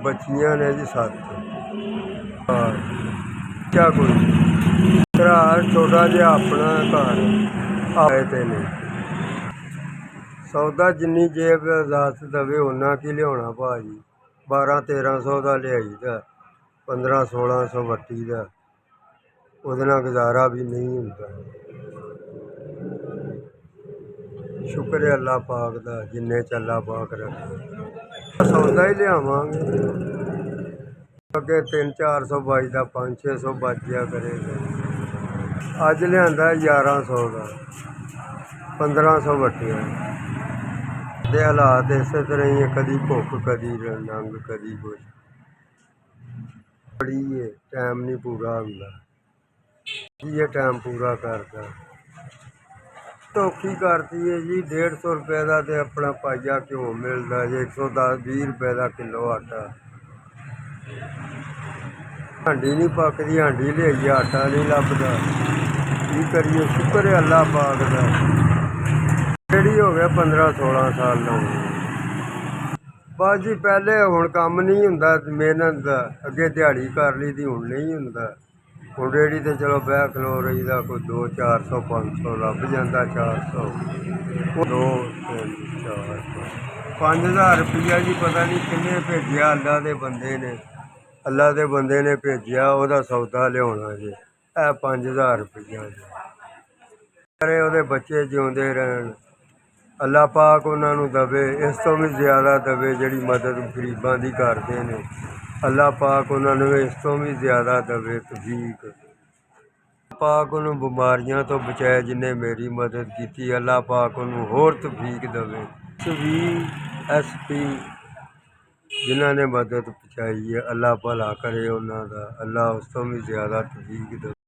बच्चियां ने जी 7 क्या कोई भरा छोटा जिहा अपना घर आए ते नहीं सौदा जिन्नी जेब इजाजत दवे उन्ना की लिया भाजी 1200-1300 का लियाई 1500-1600 वट्टी का ਉਹਦੇ ਨਾਲ गुजारा भी नहीं ਹੁੰਦਾ। शुक्र है अल्लाह पाक का जिन्ने च अल्लाह पाक रखे सौदा ही लियावांगे अगे 300-400 बचता 500-600 बच जाया करेगा। अज लिया 1100 का 1500 वट्टियां दे हालात इस तरह ही कदी भुख कदी नंग कदी कुछ बड़ी है टाइम नहीं पूरा होंदा ये टाइम पूरा करता धोखी करती है जी 150 रुपये का तो अपना पाइया घ्यो मिलता जी 110-20 रुपये का किलो आटा हांडी नहीं पकदी हांडी लियाइए आटा नहीं लभदा की करिए। शुक्र है अल्लाह पाक का रेडी हो गया 15-16 साल बस जी पहले हुण काम नहीं हुंदा मेहनत का अगे दिहाड़ी कर ली थी हुण नहीं हुंदा हुण रेडी तो चलो बह खलो रही का कोई 200-400-500 लभ जाता 400 2-3-4 5000 रुपया जी पता नहीं किन्ने भेजिया अल्लाह के बंदे ने अल्लाह के बंदे ने भेजिया वह सौदा लिया जी 5000 रुपया जी अरे वो बच्चे जिउंदे रहन अल्लाह पाक उन्होंने दवे इस तो भी ज़्यादा दवे जी मदद गरीबों की करते हैं अल्लाह पाक उन्होंने इस तो भी ज़्यादा दवे तौफीक पाक उन्होंने बीमारियों तो बचाए जिन्हें मेरी मदद की अल्लाह पाक उन्होंने होर तौफीक दवे SP जिन्होंने मदद पहुँचाई है अल्लाह भला करे उन्होंने अल्लाह उस तो भी ज़्यादा तौफीक दवे।